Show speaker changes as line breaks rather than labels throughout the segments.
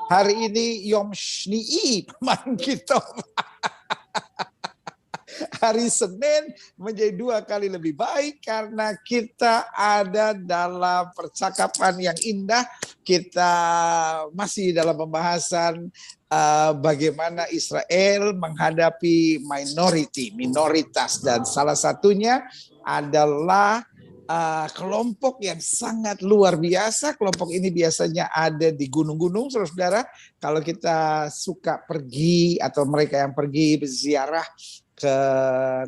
Hari ini Yom Shni'i Paman kita. Hari Senin menjadi 2 kali lebih baik karena kita ada dalam percakapan yang indah. Kita masih dalam pembahasan bagaimana Israel menghadapi minoritas, dan salah satunya adalah kelompok yang sangat luar biasa. Kelompok ini biasanya ada di gunung-gunung, saudara-saudara. Kalau kita suka pergi atau mereka yang pergi berziarah ke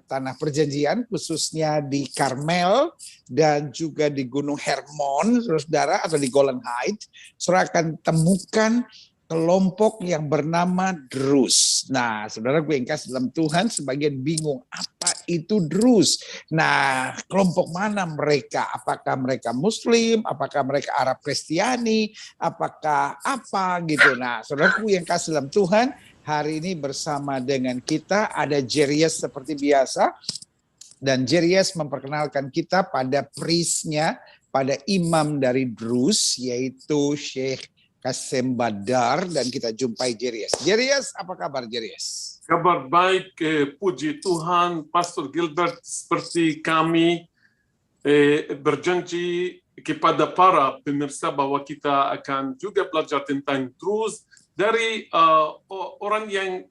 Tanah Perjanjian, khususnya di Karmel dan juga di Gunung Hermon, saudara, atau di Golan Heights, saudara akan temukan kelompok yang bernama Druze. Nah, saudara, gue yang kasih dalam Tuhan, sebagian bingung apa itu Druze. Nah, kelompok mana mereka? Apakah mereka Muslim? Apakah mereka Arab Kristiani? Apakah apa gitu? Nah, saudaraku yang kasih dalam Tuhan, hari ini bersama dengan kita ada Jeries seperti biasa, dan Jeries memperkenalkan kita pada priestnya, pada imam dari Druze, yaitu Syekh Kasem Badar, dan kita jumpai Jeries. Jeries, apa kabar Jeries?
Kabar baik, puji Tuhan. Pastor Gilbert, seperti kami berjanji kepada para pemirsa bahwa kita akan juga belajar tentang Druze dari orang yang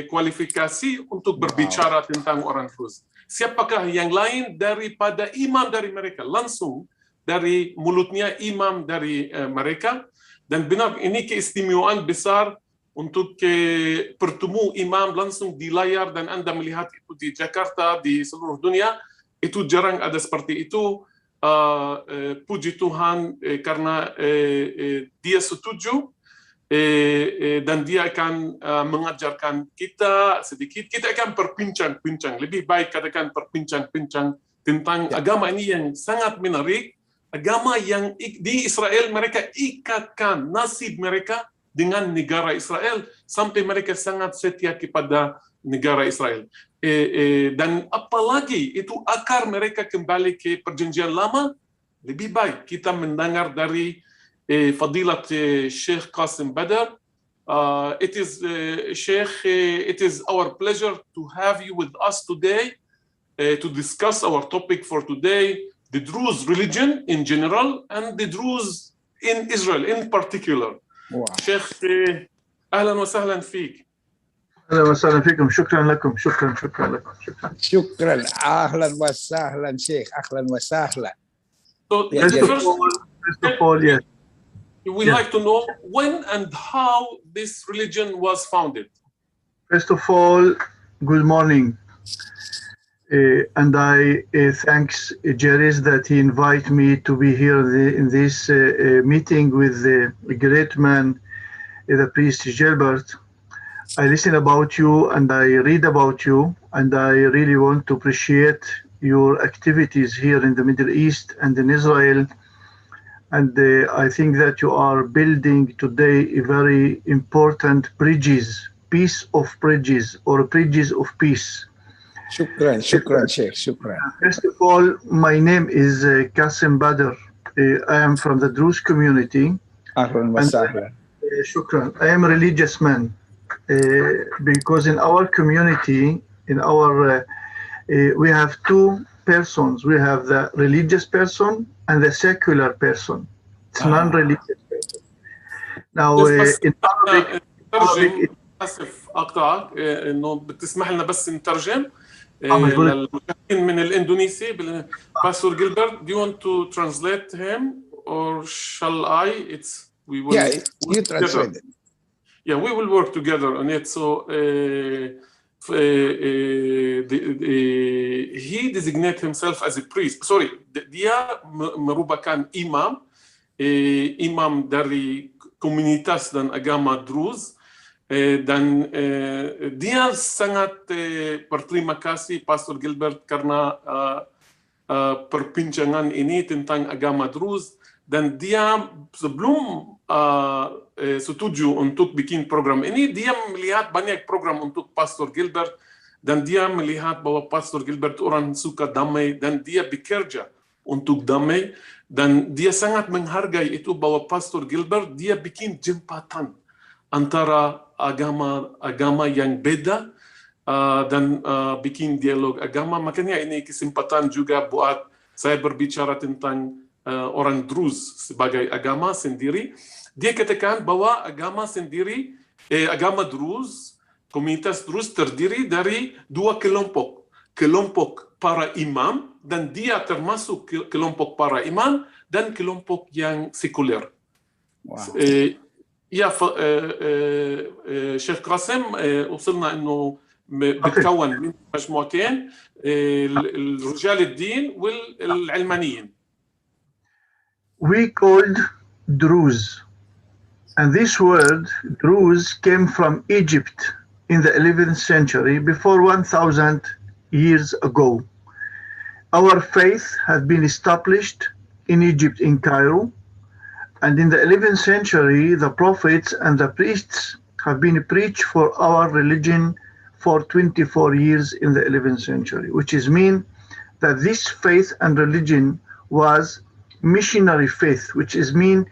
kualifikasi untuk berbicara tentang orang Druze. Siapakah yang lain daripada imam dari mereka, langsung dari mulutnya imam dari mereka. Dan benar, ini keistimewaan besar untuk bertemu imam langsung di layar, dan Anda melihat itu di Jakarta, di seluruh dunia. Itu jarang ada seperti itu. Puji Tuhan karena dia setuju. Dan dia akan mengajarkan kita sedikit. Kita akan berbincang-bincang, lebih baik katakan berbincang-bincang tentang agama ini yang sangat menarik. Agama yang di Israel mereka ikatkan nasib mereka dengan negara Israel sampai mereka sangat setia kepada negara Israel. Dan apalagi itu akar mereka kembali ke perjanjian lama, lebih baik kita mendengar dari Fadilat Sheikh Kasem Badar. It is Sheikh, it is our pleasure to have you with us today to discuss our topic for today, the Druze religion in general and the Druze in Israel in particular. Wow. Sheikh, أهلا وسهلا فيك.
أهلا وسهلا فيكم. شكرا لكم. شكرا لكم.
شكرا. أهلا وسهلا شيخ. أهلا وسهلا.
So
first of all, yes.
We like to know when and how this religion was founded.
First of all, good morning. And I thanks Jeries that he invited me to be here in this meeting with the great man, the priest Gilbert. I listen about you and I read about you, and I really want to appreciate your activities here in the Middle East and in Israel. And I think that you are building today a very important piece of bridges, or bridges of peace.
Shukran, Sheikh, shukran.
First of all, my name is Kasem Badr. I am from the Druze community.
Ahlan wa sahlan.
Shukran. I am a religious man because in our community, we have two persons. We have the religious person and the secular person. It's non-religious person. Now, in Arabic,
آسف أقطعك إنه بتسمح لنا بس نترجم للمشاهدين من الإندونيسي. Pastor Gilbert, do you want to translate him or shall I? We will.
Yeah, you translate it.
Yeah, we will work together on it. So he designates himself as a priest. Sorry, dia merupakan imam dari komunitas dan agama Druze. Dan dia sangat berterima kasih Pastor Gilbert karena perbincangan ini tentang agama Druze, dan dia sebelum setuju untuk bikin program ini, dia melihat banyak program untuk Pastor Gilbert, dan dia melihat bahwa Pastor Gilbert orang suka damai dan dia bekerja untuk damai. Dan dia sangat menghargai itu bahwa Pastor Gilbert dia bikin jembatan antara agama yang beda dan bikin dialog agama. Makanya ini kesempatan juga buat saya berbicara tentang orang Druze sebagai agama sendiri. Dia katakan bahwa agama sendiri, agama Druze, komunitas Druze terdiri dari dua kelompok. Kelompok para imam, dan dia termasuk kelompok para imam dan kelompok yang sekuler.
Wow.
يا شيخ قاسم وصلنا انه بتكون من مجموعتين الرجال الدين والعلمانيين.
We called Druze, and this word Druze came from Egypt in the 11th century, before 1,000 years ago. Our faith had been established in Egypt, in Cairo, and in the 11th century, the prophets and the priests have been preached for our religion for 24 years in the 11th century, which is mean that this faith and religion was missionary faith, which is mean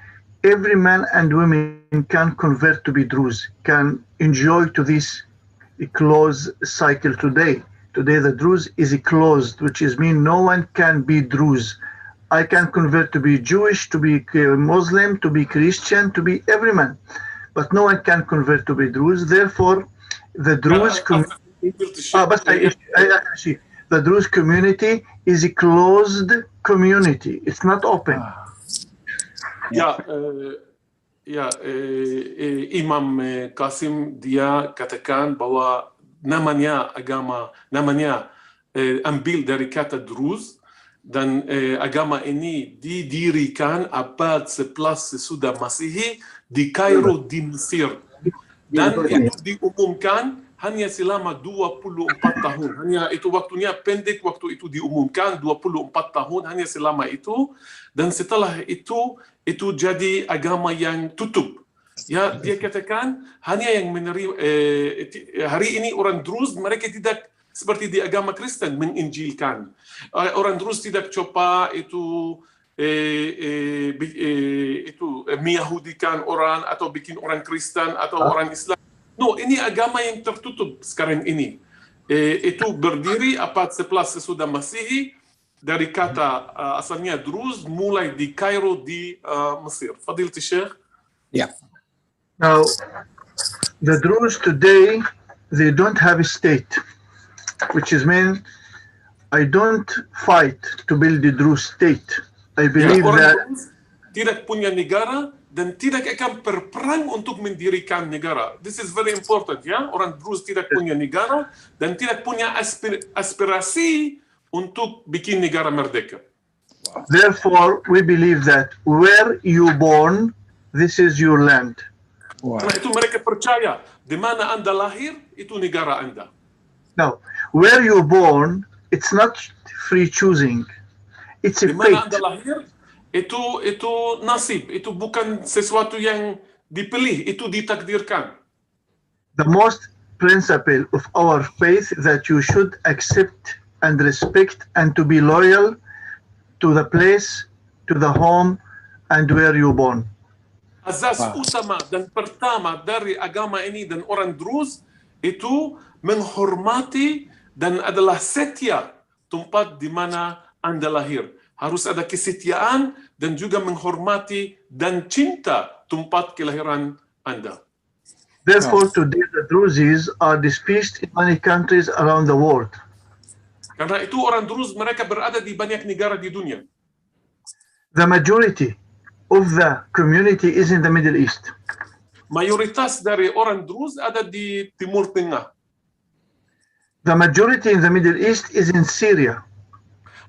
every man and woman can convert to be Druze, can enjoy to this closed cycle today. Today the Druze is closed, which is mean no one can be Druze. I can convert to be Jewish, to be Muslim, to be Christian, to be every man, but no one can convert to be Druze. Therefore, the Druze community, the Druze community is a closed community. It's not open.
Imam Qasim dia katakan bahwa namanya ambil dari kata Druze, dan agama ini didirikan abad 11 sesudah Masehi di Kairo di Mesir, dan itu diumumkan hanya selama 24 tahun. Hanya itu waktunya pendek, waktu itu diumumkan 24 tahun hanya selama itu, dan setelah itu jadi agama yang tutup. Ya, dia katakan hanya yang menerima hari ini orang Druze mereka tidak seperti di agama Kristen menginjilkan. Orang Druze tidak coba itu meyahudikan orang atau bikin orang Kristen atau orang Islam. No, ini agama yang tertutup sekarang ini. Itu berdiri abad 11 sesudah Masehi dari kata asalnya Druze mulai di Kairo di Mesir. Fadilat Syekh.
Yeah.
Now, the Druze today, they don't have a state, which is mean I don't fight to build the Druze state. I believe that
tidak punya negara dan tidak akan berperang untuk mendirikan negara. This is very important, ya. Orang Druze tidak punya negara dan tidak punya aspirasi untuk bikin negara merdeka.
Therefore, we believe that where you born, this is your land.
Karena itu mereka percaya di mana Anda lahir itu negara Anda.
Now, where you born, it's not free choosing. It's a
di mana
fate.
Anda lahir itu nasib, itu bukan sesuatu yang dipilih, itu ditakdirkan.
The most principle of our faith that you should accept and respect and to be loyal to the place, to the home, and where you born.
Azas utama dan pertama dari agama ini dan orang Druze itu menghormati dan adalah setia tempat di mana Anda lahir. Harus ada kesetiaan dan juga menghormati dan cinta tempat kelahiran Anda.
Therefore, today the Druzes are dispersed in many countries around the world.
Karena itu orang Druze mereka berada di banyak negara di dunia.
The majority of the community is in the Middle East.
Mayoritas dari orang Druze ada di Timur Tengah.
The majority in the Middle East is in Syria,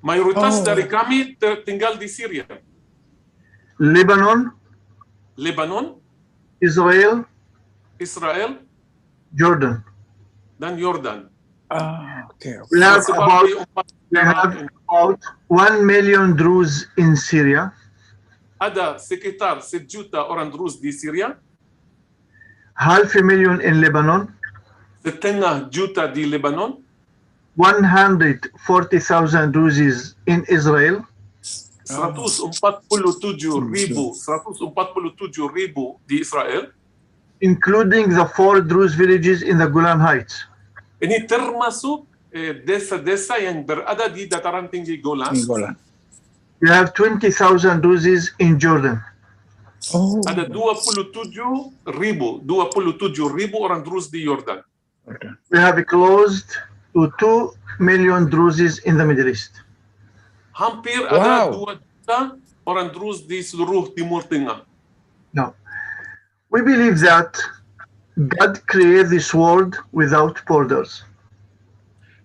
Mayoritas dari kami tinggal di Syria,
Lebanon, Israel, Jordan.
dan Yordan.
Okay.
We have about 1 million Druze in Syria.
Ada sekitar 1 juta orang Druze di Syria,
500,000 in Lebanon,
1/2 juta di Lebanon,
140,000 Druzes in Israel,
147,000 di Israel.
including the 4 Druze villages in the Golan Heights.
Ini termasuk desa-desa yang berada di dataran tinggi Golan.
We have 20,000 Druzes in Jordan.
Ada 27,000 orang Druze di Yordan.
We have close to 2 million Druzes in the Middle East.
Hampir ada 2 juta orang Druze di seluruh Timur Tengah.
Now, we believe that God created this world without borders.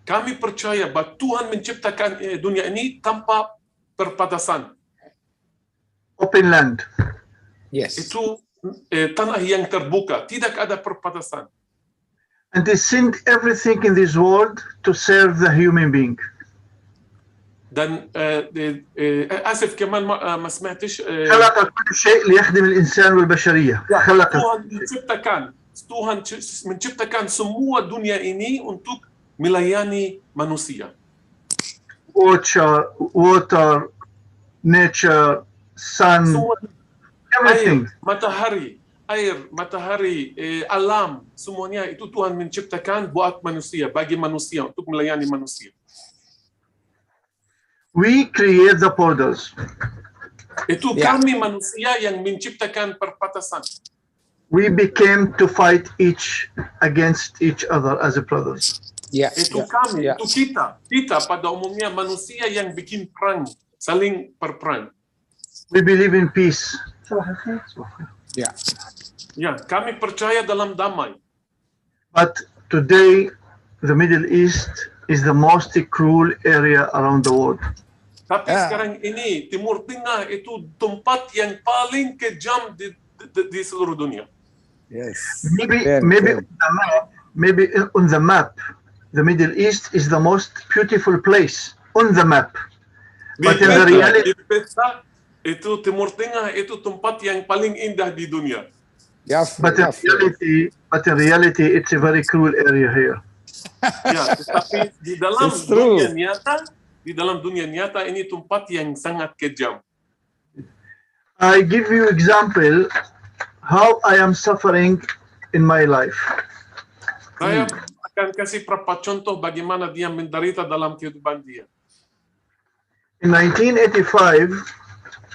Kami percaya bahwa Tuhan menciptakan dunia ini tanpa perbatasan.
Open land.
Yes.
Itu tanah yang terbuka, tidak ada perbatasan.
And He sent everything in this world to serve the human being.
Dan آسف كمان ما سمعتش.
خلق كل شيء ليخدم الإنسان والبشرية. خلق.
Tuhan menciptakan semua dunia ini untuk melayani manusia.
Water, nature, sun, everything.
Air, matahari, alam, semuanya itu Tuhan menciptakan buat manusia, bagi manusia, untuk melayani manusia.
We create the borders.
Itu kami manusia yang menciptakan perbatasan.
We became to fight against each other as brothers.
Itu kami, itu kita pada umumnya manusia yang bikin perang, saling berperang.
We believe in peace.
Ya, kami percaya dalam damai.
But today, the Middle East is the most cruel area around the world.
Tapi sekarang ini Timur Tengah itu tempat yang paling kejam di seluruh dunia.
Yes.
Maybe on the map, the Middle East is the most beautiful place on the map. But in the reality,
itu Timur Tengah itu tempat yang paling indah di dunia.
But in reality, it's a very cruel area here.
Ya, tetapi di dalam dunia nyata ini tempat yang sangat kejam.
I give you example how I am suffering in my life.
Saya akan kasih beberapa contoh bagaimana dia menderita dalam kehidupan dia.
In 1985,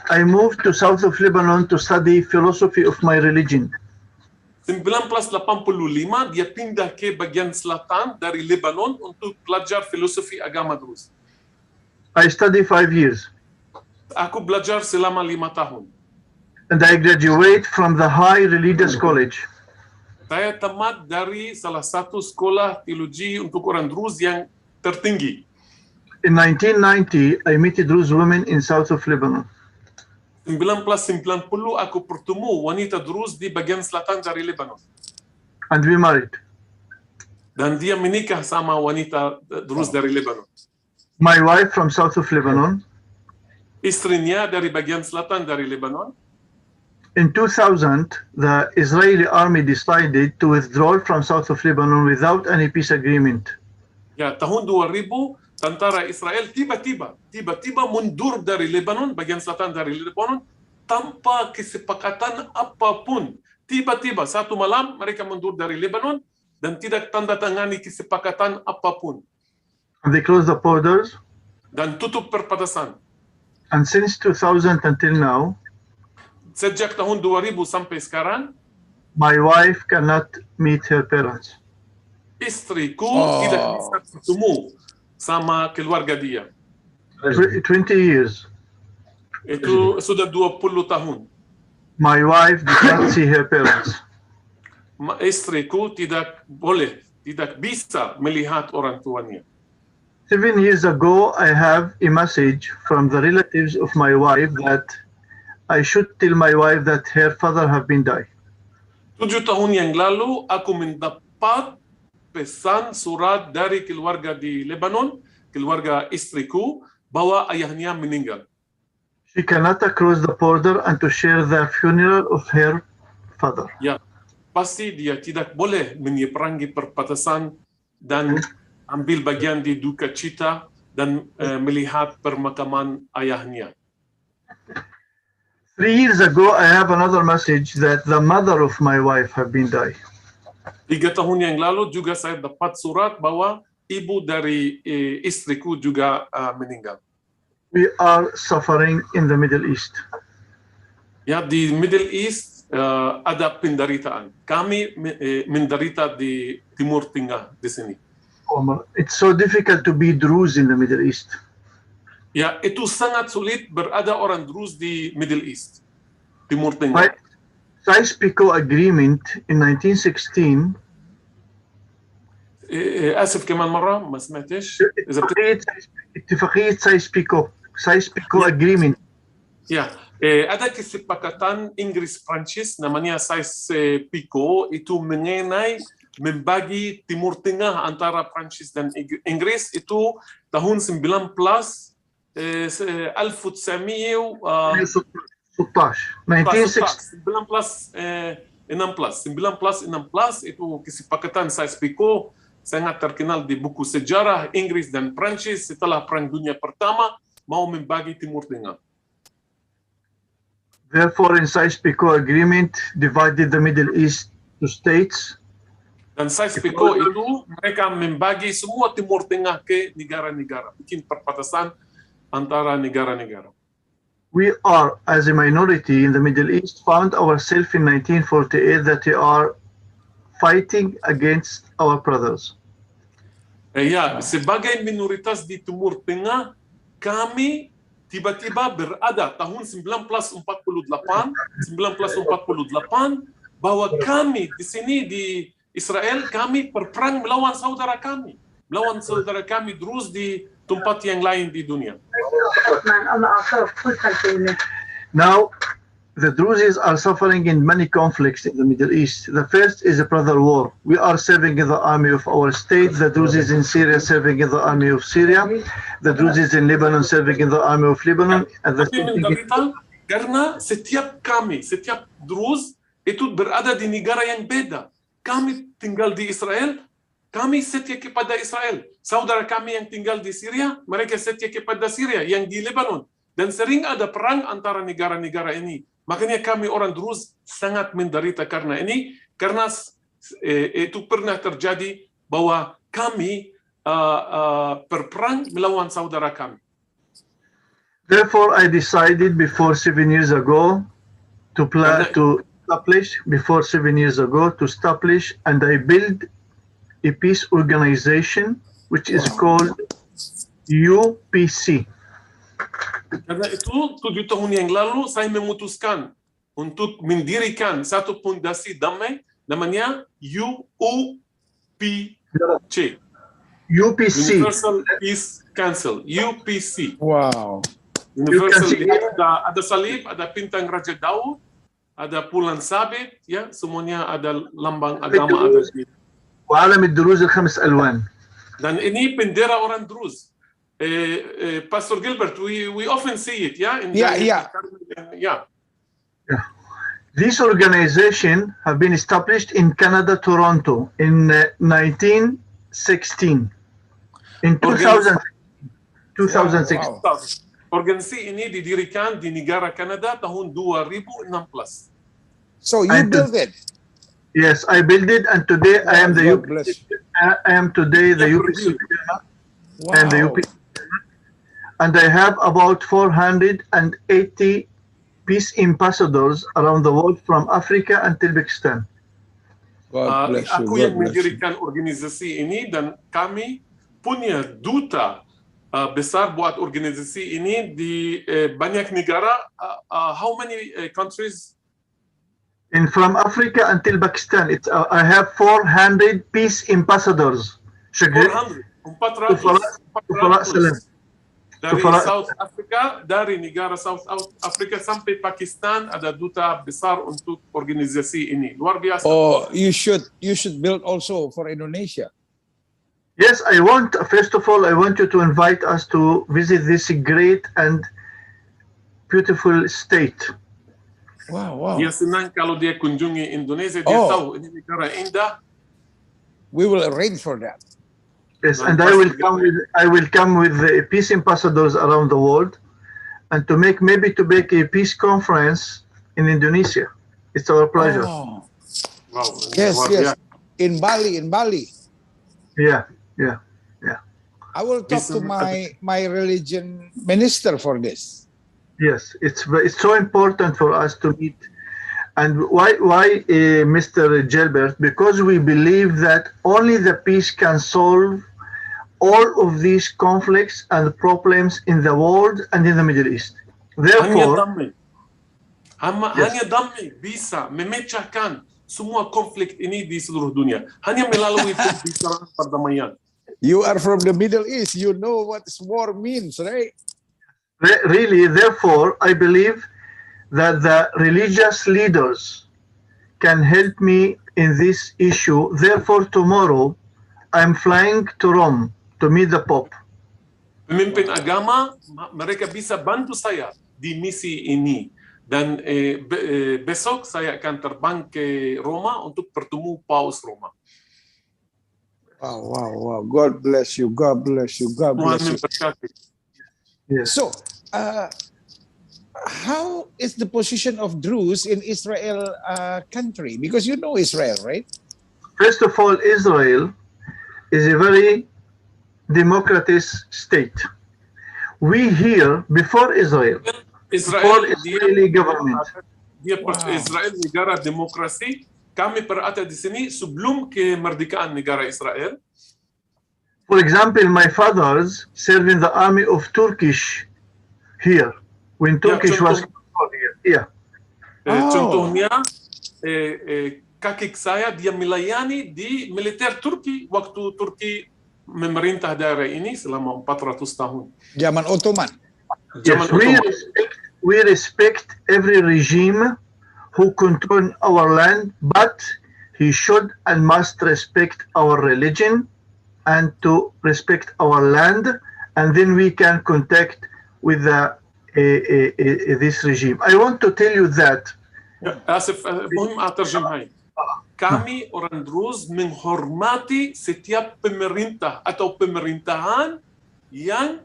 I moved to south of Lebanon to study philosophy of my religion.
1985 dia pindah ke bagian selatan dari Lebanon untuk belajar filosofi agama Druze.
I studied 5 years.
Aku belajar selama 5 tahun.
And I graduate from the high religious college.
Saya tamat dari salah satu sekolah teologi untuk orang Druze yang tertinggi.
In 1990, I met Druze women in south of Lebanon.
1990 aku bertemu wanita Druze di bagian selatan dari Lebanon.
And we married.
Dan dia menikah sama wanita Druze dari Lebanon.
My wife from south of Lebanon.
Istrinya dari bagian selatan dari Lebanon.
In 2000, the Israeli army decided to withdraw from south of Lebanon without any peace agreement.
Ya, tahun 2000 tentara Israel tiba-tiba mundur dari Lebanon, bagian selatan dari Lebanon, tanpa kesepakatan apapun. Tiba-tiba satu malam mereka mundur dari Lebanon dan tidak tanda tangani kesepakatan apapun.
And they closed the borders.
Dan tutup perbatasan.
And since 2000 until now,
sejak tahun 2000 sampai sekarang,
my wife cannot meet her parents.
Istriku tidak bisa bertemu sama keluarga dia.
20 years.
Itu sudah 20 tahun.
My wife did not see her parents.
Istriku tidak bisa melihat orang tuanya.
7 years ago, I have a message from the relatives of my wife that I should tell my wife that her father have been died.
7 tahun yang lalu, aku mendapat pesan surat dari keluarga di Lebanon, keluarga istriku, bahwa ayahnya meninggal.
She cannot cross the border and to share the funeral of her father.
Ya, pasti dia tidak boleh menyeberangi perbatasan dan ambil bagian di duka cita dan melihat permakaman ayahnya.
3 years ago, I have another message that the mother of my wife have been died.
3 tahun yang lalu juga saya dapat surat bahwa ibu dari istriku juga meninggal.
We are suffering in the Middle East.
Ya, di Middle East ada penderitaan. Kami menderita di Timur Tengah di sini.
It's so difficult to be Druze in the Middle East.
Ya, itu sangat sulit berada orang Druze di Middle East, Timur Tengah.
Sykes-Picot Agreement in 1916.
آسف كمان مرة ما سمعتش.
اتفاقية سايكس-بيكو Agreement.
Ya, ada kesepakatan Inggris-Prancis namanya Sykes-Picot, itu mengenai membagi Timur Tengah antara Prancis dan Inggris itu tahun 1916. Itu kesepakatan Sykes-Picot sangat terkenal di buku sejarah Inggris dan Prancis setelah Perang Dunia Pertama mau membagi Timur Tengah.
Therefore, in Sykes-Picot Agreement divided the Middle East to states.
Dan Sykes-Picot itu mereka membagi semua Timur Tengah ke negara-negara, bikin perbatasan antara negara-negara.
We are, as a minority in the Middle East, found ourselves in 1948 that we are fighting against our brothers.
Ya, sebagai minoritas di Timur Tengah, kami tiba-tiba berada tahun 1948 bahwa kami di sini di Israel, kami berperang melawan saudara kami Druze di tempat yang lain di dunia.
Now, the Druzes are suffering in many conflicts in the Middle East. The first is a brother war. We are serving in the army of our state. The Druzes in Syria serving in the army of Syria. The Druzes in Lebanon serving in the army of Lebanon. And the
karena setiap Druze itu berada di negara yang beda. Kami tinggal di Israel, kami setia kepada Israel. Saudara kami yang tinggal di Syria, mereka setia kepada Syria, yang di Lebanon. Dan sering ada perang antara negara-negara ini. Makanya kami orang Druze sangat menderita karena ini, karena itu pernah terjadi bahwa kami berperang melawan saudara kami.
Therefore, I decided before 7 years ago to establish and I build a peace organization which is called UPC.
Karena itu 7 tahun yang lalu saya memutuskan untuk mendirikan satu fondasi damai namanya UPC. Universal Peace Council, UPC.
Wow.
Universal ada salib, ada bintang Raja Daud, ada bulan sabit, ya, semuanya ada lambang agama ada di.
وعلم الدروز الخمس ألوان.
Dan ini bendera orang Druze. Pastor Gilbert, we often see it, yeah? Yeah.
This organization have been established in Canada, Toronto, in 1916. In 2006.
Wow. Organisasi ini didirikan di negara Kanada tahun 2016.
So you built it?
Yes, I built it, and today I am the UPC. I am today the UPC and the UPC. And I have about 480 peace ambassadors around the world from Africa until Pakistan.
Aku yang mendirikan organisasi ini dan kami punya duta besar buat organisasi ini di banyak negara. How many countries?
And from Africa until Pakistan, I have 400 peace ambassadors.
400 dari South Africa, dari negara South Africa sampai Pakistan ada duta besar untuk organisasi ini. Luar biasa.
Oh, you should build also for Indonesia.
Yes, first of all, I want you to invite us to visit this great and beautiful state.
Wow.
Dia senang kalau dia kunjungi Indonesia, dia tahu ini negara indah.
We will arrange for that.
Yes, and I will come with the peace ambassadors around the world, and to make a peace conference in Indonesia. It's our pleasure.
Oh,
Wow.
yes,
Wow,
yes.
yeah.
In Bali.
Yeah.
I will talk to my religion minister for this.
Yes, it's so important for us to meet. And why, Mr. Gilbert? Because we believe that only the peace can solve all of these conflicts and problems in the world and in the Middle East. Therefore,
hanya damai bisa memecahkan semua konflik ini di seluruh dunia. Hanya melalui pembicaraan perdamaian.
You are from the Middle East. You know what war means, right?
really, therefore, I believe that the religious leaders can help me in this issue. Therefore, tomorrow, I'm flying to Rome to meet the Pope.
Pemimpin agama, mereka bisa bantu saya di misi ini. Dan besok saya akan terbang ke Roma untuk bertemu Paus Roma.
Wow. God bless you.
Yes.
So, how is the position of Druze in Israel country? Because you know Israel, right?
First of all, Israel is a very democratic state. We here, before Israel, before Israeli government.
Israel negara demokrasi. Kami berada di sini sebelum kemerdekaan negara Israel.
For example, my fathers served in the army of Turkish here when Turkish was here.
Contohnya, kakek saya dia melayani di militer Turki waktu Turki memerintah daerah ini selama 400 tahun.
Zaman Ottoman.
Yes, we respect every regime who control our land, but he should and must respect our religion and to respect our land, and then we can contact with this regime. I want to tell you that.
Asif, مهم أترجم هاي. Kami orang Druze menghormati setiap pemerintah atau pemerintahan yang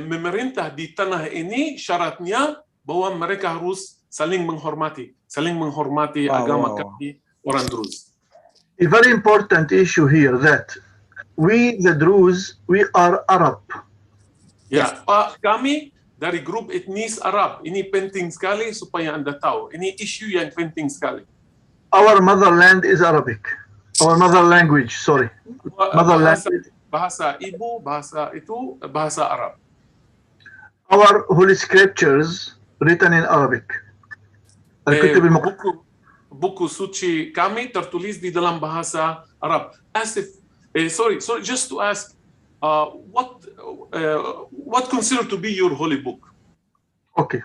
memerintah di tanah ini, syaratnya bahwa mereka harus saling menghormati agama kami orang Druze.
A very important issue here that we, the Druze, we are Arab.
Ya, kami dari grup etnis Arab. Ini penting sekali supaya Anda tahu. Ini isu yang penting sekali.
Our motherland is Arabic. Our mother language, sorry.
Bahasa ibu, bahasa Arab.
Our holy scriptures written in Arabic.
Buku suci kami tertulis di dalam bahasa Arab. Sorry, just to ask, what considered to be your holy book?
Okay.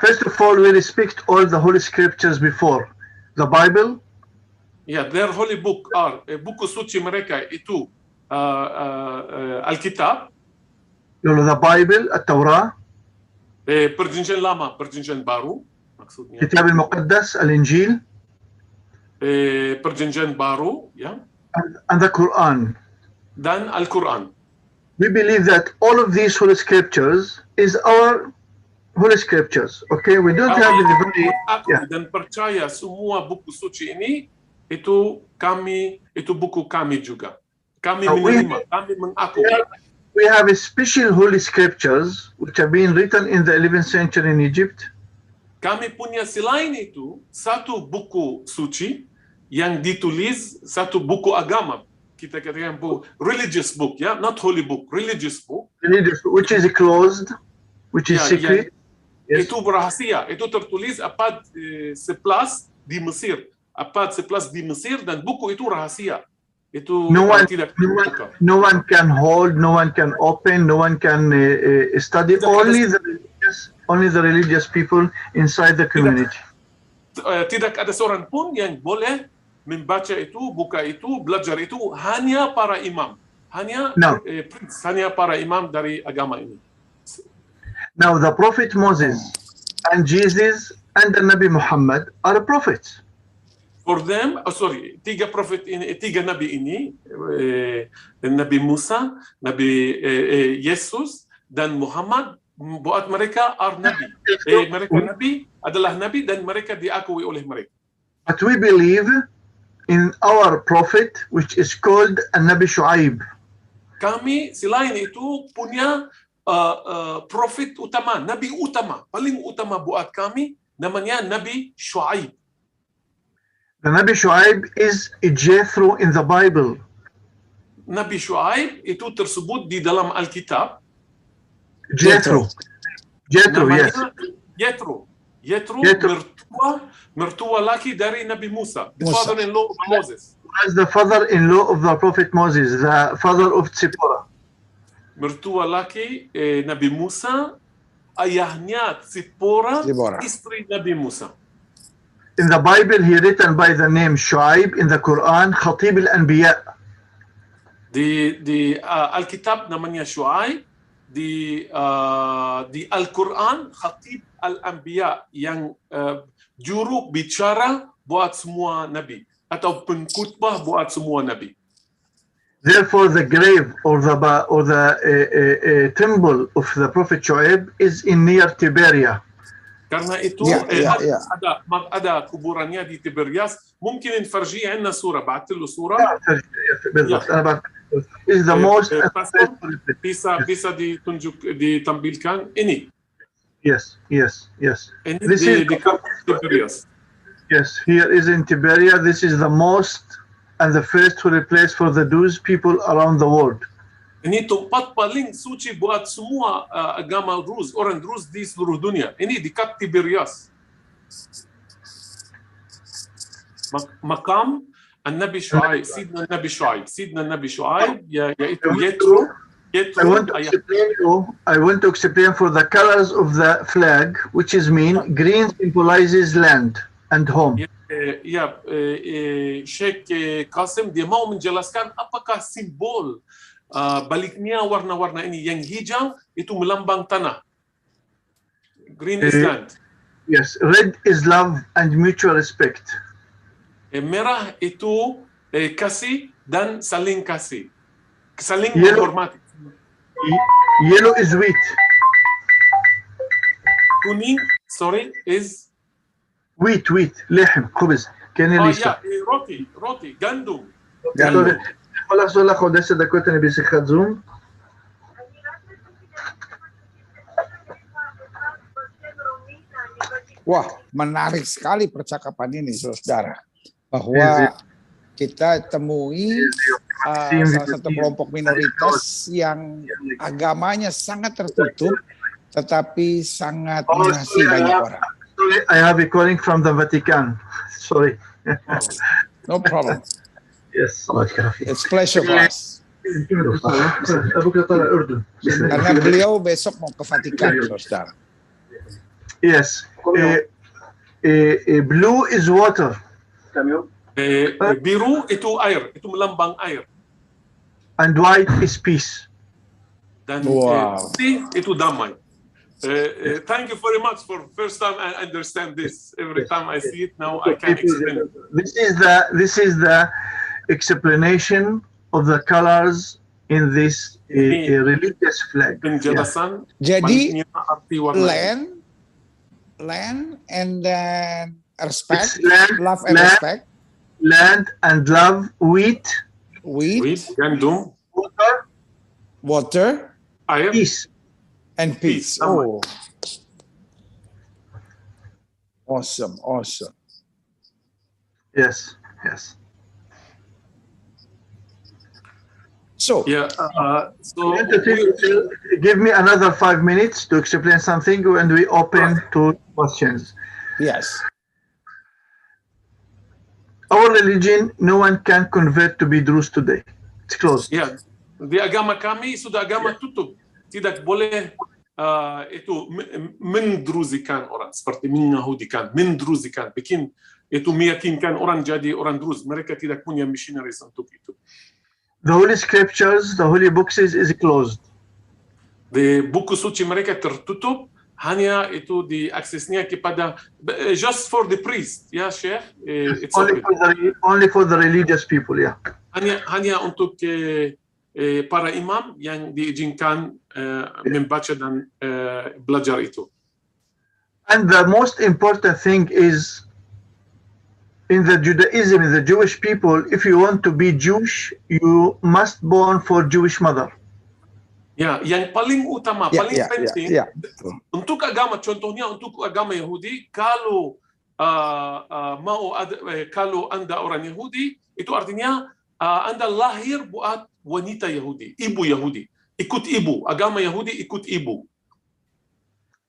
First of all, we respect all the holy scriptures before. The Bible.
Yeah, their holy book are buku suci mereka itu Alkitab.
The Bible, At-Tawrah.
Perjanjian lama, perjanjian baru.
Kitab al-Muqaddas, Al-Injil.
Perjanjian baru, ya.
And the Quran.
Dan Al-Quran.
We believe that all of these holy scriptures is our holy scriptures. Okay, we don't have the very.
Dan percaya semua buku suci ini itu buku kami juga. Kami menerima, kami mengakui.
We have a special holy scriptures which have been written in the 11th century in Egypt.
Kami punya selain itu satu buku suci yang ditulis, satu buku agama. Kita katakan religious book, ya, not holy book, religious book.
Religious, which is closed, which is secret.
Yes. Itu rahasia, itu tertulis abad 11 di Mesir. Abad 11 di Mesir dan buku itu rahasia. Itu
no one can hold, no one can open, no one can study. Only the religious people inside the community.
Tidak ada seorang pun yang boleh membaca itu, buka itu, belajar itu, hanya para imam, hanya para imam dari agama ini.
Now the Prophet Moses and Jesus and the Nabi Muhammad are prophets.
For them, tiga nabi ini, Nabi Musa, Nabi Yesus dan Muhammad buat mereka are nabi. Mereka nabi adalah nabi dan mereka diakui oleh mereka.
But we believe in our prophet, which is called Nabi Shu'aib.
Kami selain itu punya prophet utama, nabi utama, paling utama buat kami, namanya Nabi Shu'aib.
The Nabi Shu'aib is a Jethro in the Bible.
Nabi Shu'aib itu tersebut di dalam Alkitab.
Jethro, yes.
Jethro mertua laki dari Nabi Musa, the father-in-law of Moses.
As the father-in-law of the Prophet Moses, the father of Tzipora.
Mertua laki Nabi Musa, ayahnya Tzipora, istri Nabi Musa.
In the Bible, he written by the name Shu'aib. In the Quran, Khatib al-Anbiya.
Di Alkitab namanya Shu'aib, di Al-Quran Khatib al-Anbiya, yang juru bicara buat semua nabi atau pengkhutbah buat semua nabi.
Therefore, the grave or the temple of the Prophet Shu'aib is in near Tiberia.
Karena itu ada kuburannya di Tiberias. Mungkin نفرجيه عندنا صورة، بعثت له صورة.
Is the most
bisa ditampilkan ini.
Yes.
Ini
This is
di Tiberias.
Yes, here is in Tiberia. This is the most and the first holy place for the Druze people around the world.
Ini tempat paling suci buat semua agama Druze, orang Druze di seluruh dunia. Ini dekat Tiberias. Makam Nabi Shu'aib, Sidna Nabi Shu'aib, yaitu Yetro.
I want to explain for the colors of the flag, which is mean green symbolizes land and home.
Sheikh Qasim dia mau menjelaskan apakah simbol baliknya warna-warna ini. Yang hijau itu melambang tanah. Green is land.
Yes, red is love and mutual respect.
Merah itu kasih dan saling kasih, saling menghormati.
Yellow is wheat.
Kuning, is
wheat, لحم, خبز.
roti, gandum.
خلاص ولا خد 10 دقائق أنا بشيخات زوم.
Wah, menarik sekali percakapan ini, saudara. Bahwa kita temui salah satu kelompok minoritas yang agamanya sangat tertutup, tetapi sangat mengasihi banyak orang.
Sorry, I have a calling from the Vatican. Sorry.
No problem.
Yes.
It's pleasure for us. Karena beliau besok mau ke Vatikan, saudara.
Yes. Blue is water.
Biru itu air, itu melambang air.
And white is peace.
Dan putih itu damai. Thank you very much for first time I understand this. Every time I see it now I can explain it.
This is the explanation of the colors in this religious flag.
Penjelasan.
Jadi land and then respect, love and respect.
Land and love, wheat,
gandum,
water,
air,
peace.
And peace. Oh, awesome.
Yes.
So,
give me another 5 minutes to explain something, and we open to questions.
Yes.
Our religion, no one can convert to be Druze today. It's closed.
Yeah. Di agama kami sudah agama tutup. Tidak boleh itu mendruzikan orang, seperti menyahudikan, mendruzikan, bikin itu meyakinkan orang jadi orang Druze. Mereka tidak punya missionaries untuk itu.
The holy scriptures, the holy books is closed.
Di buku suci mereka tertutup, hanya itu diaksesnya kepada just for the priest, ya Sheikh.
Only for the religious people, yeah.
Hanya untuk para imam yang diizinkan membaca dan belajar itu.
And the most important thing is in the Judaism, in the Jewish people, if you want to be Jewish, you must born for Jewish mother.
Ya, yang paling utama, paling penting
betul.
untuk agama, contohnya untuk agama Yahudi, kalau kalau Anda orang Yahudi, itu artinya Anda lahir buat wanita Yahudi, ibu Yahudi, ikut ibu, agama Yahudi ikut ibu.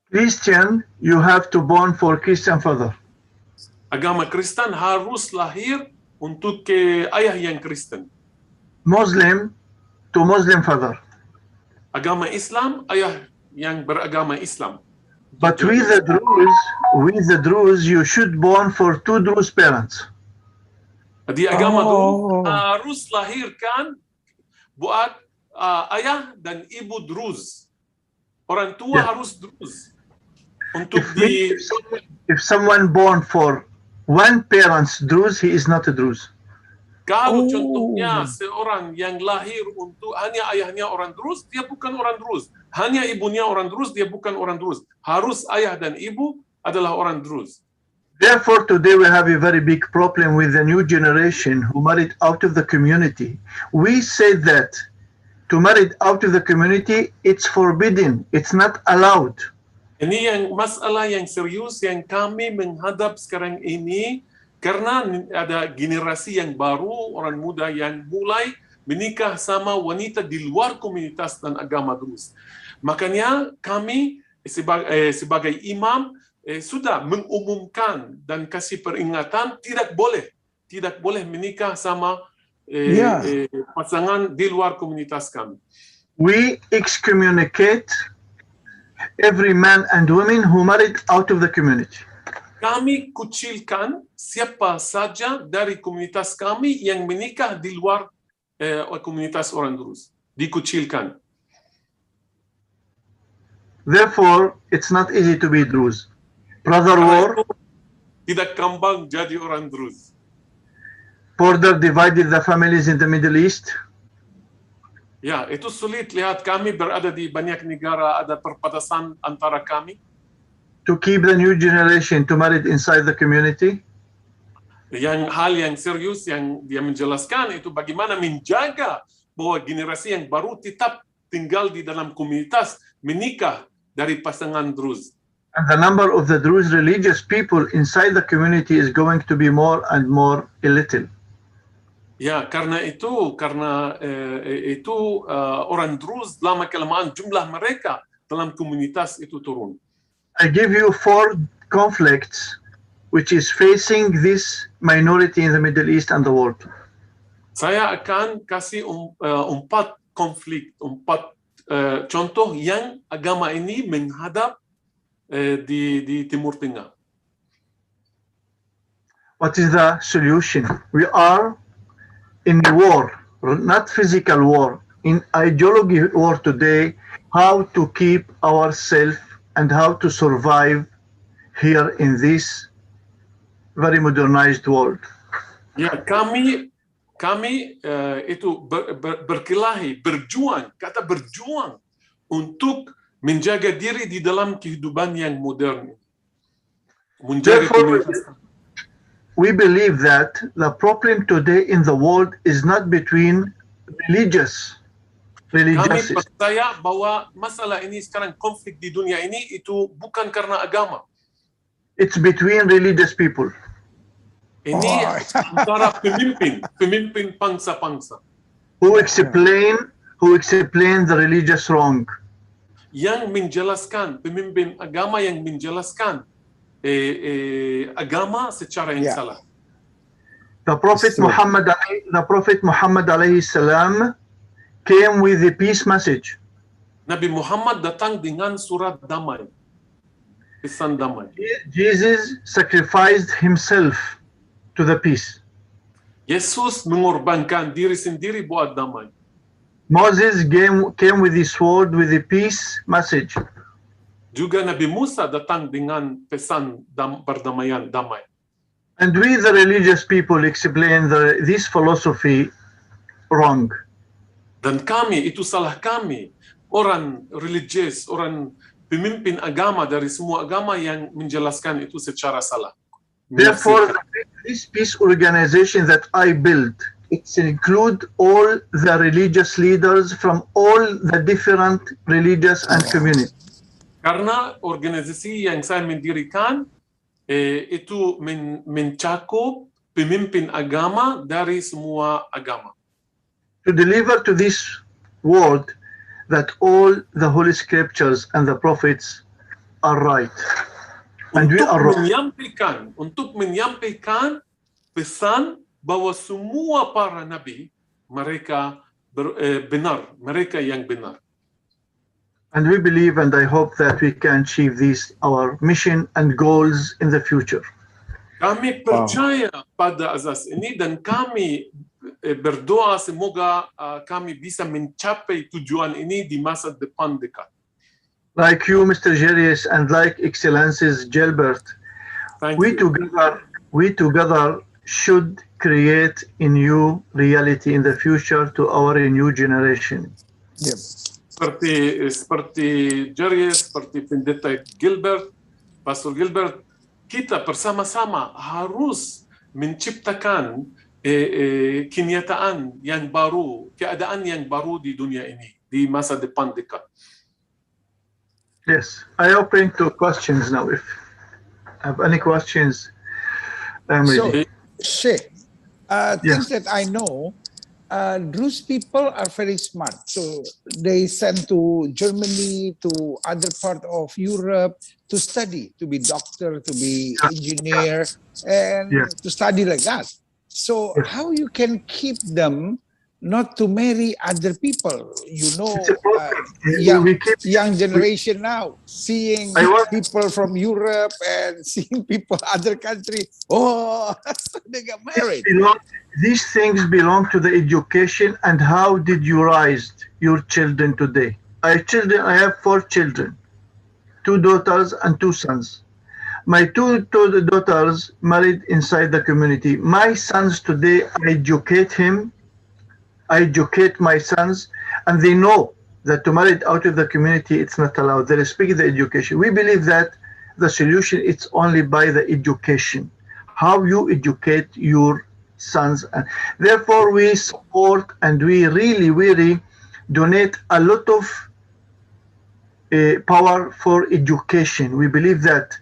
Christian, you have to born for Christian father.
Agama Kristen harus lahir untuk ayah yang Kristen.
Muslim to Muslim father.
Agama Islam, ayah yang beragama Islam.
But with the Druze, you should born for two Druze parents.
Di agama Druze harus lahirkan buat ayah dan ibu Druze. Orang tua harus Druze. Untuk
if someone born for one parent's Druze, he is not a Druze.
Kalau contohnya seorang yang lahir untuk hanya ayahnya orang Druze, dia bukan orang Druze. Hanya ibunya orang Druze, dia bukan orang Druze. Harus ayah dan ibu adalah orang Druze.
Therefore, today we have a very big problem with the new generation who married out of the community. We said that to marry out of the community, it's forbidden. It's not allowed.
Ini yang masalah yang serius yang kami menghadap sekarang ini. Karena ada generasi yang baru, orang muda yang mulai menikah sama wanita di luar komunitas dan agama Druze. Makanya kami sebagai imam sudah mengumumkan dan kasih peringatan tidak boleh menikah sama pasangan di luar komunitas kami.
We excommunicate every man and woman who married out of the community.
Kami kucilkan siapa saja dari komunitas kami yang menikah di luar komunitas orang Druze. Dikucilkan.
Therefore, it's not easy to be Druze. Brother war,
tidak gampang jadi orang Druze.
Border divided the families in the Middle East.
Ya, itu sulit lihat kami berada di banyak negara, ada perbatasan antara kami.
To keep the new generation to marry inside the community.
Yang hal yang serius yang dia menjelaskan itu bagaimana menjaga bahwa generasi yang baru tetap tinggal di dalam komunitas, menikah dari pasangan Druze.
And the number of the Druze religious people inside the community is going to be more and more little.
Ya, karena itu orang Druze lama kelamaan jumlah mereka dalam komunitas itu turun.
I give you 4 conflicts which is facing this minority in the Middle East and the world.
Saya akan kasih 4 konflik, 4 contoh yang agama ini menghadap di Timur Tengah.
What is the solution? We are in war, not physical war, in ideology war today, how to keep ourselves and how to survive here in this very modernized world.
Ya, kami itu berkelahi, berjuang, kata berjuang untuk menjaga diri di dalam kehidupan yang modern.
Therefore, we believe that the problem today in the world is not between religious.
Kami percaya bahwa masalah ini sekarang konflik di dunia ini itu bukan karena agama.
It's between religious people.
Ini antara pemimpin bangsa-bangsa.
Who explain the religious wrong.
Yang menjelaskan, pemimpin agama yang menjelaskan agama secara yang salah.
The Prophet Muhammad alaihi salam came with the peace message.
Nabi Muhammad datang dengan surat damai, pesan damai.
Jesus sacrificed himself to the peace.
Yesus mengorbankan diri sendiri buat damai.
Moses came with the sword with the peace message.
Juga Nabi Musa datang dengan pesan perdamaian damai.
And we the religious people explain this philosophy wrong.
Dan kami, itu salah kami, orang religius, orang pemimpin agama dari semua agama yang menjelaskan itu secara salah.
Therefore, this peace organization that I built, it include all the religious leaders from all the different religious and communities.
Karena organisasi yang saya mendirikan itu mencakup pemimpin agama dari semua agama.
To deliver to this world that all the holy scriptures and the prophets are right. And we are right.
Untuk menyampaikan pesan bahwa semua para nabi mereka benar, mereka yang benar.
And we believe and I hope that we can achieve these our mission and goals in the future.
Kami percaya pada asas ini dan kami berdoa semoga kami bisa mencapai tujuan ini di masa depan dekat.
Like you, Mr. Jeries, and like Excellencies Gilbert, we together should create a new reality in the future to our new generation.
Yep.
Seperti Jeries, seperti Pendeta Gilbert, Pastor Gilbert, kita bersama-sama harus menciptakan kenyataan yang baru, keadaan yang baru di dunia ini, di masa depan dekat.
Yes, I open to questions now. If I have any questions, I'm ready.
So, things that I know, Druze people are very smart. So they send to Germany, to other part of Europe to study, to be doctor, to be engineer, and to study like that. So how you can keep them not to marry other people? You know, young generation now, seeing people from Europe and seeing people other country, so they got married.
These things belong to the education and how did you raise your children today? I have 4 children, 2 daughters and 2 sons. My 2 daughters married inside the community. My sons today, I educate my sons, and they know that to marry out of the community, it's not allowed. They respect the education. We believe that the solution is only by the education, how you educate your sons. And therefore, we support and we really donate a lot of power for education. We believe that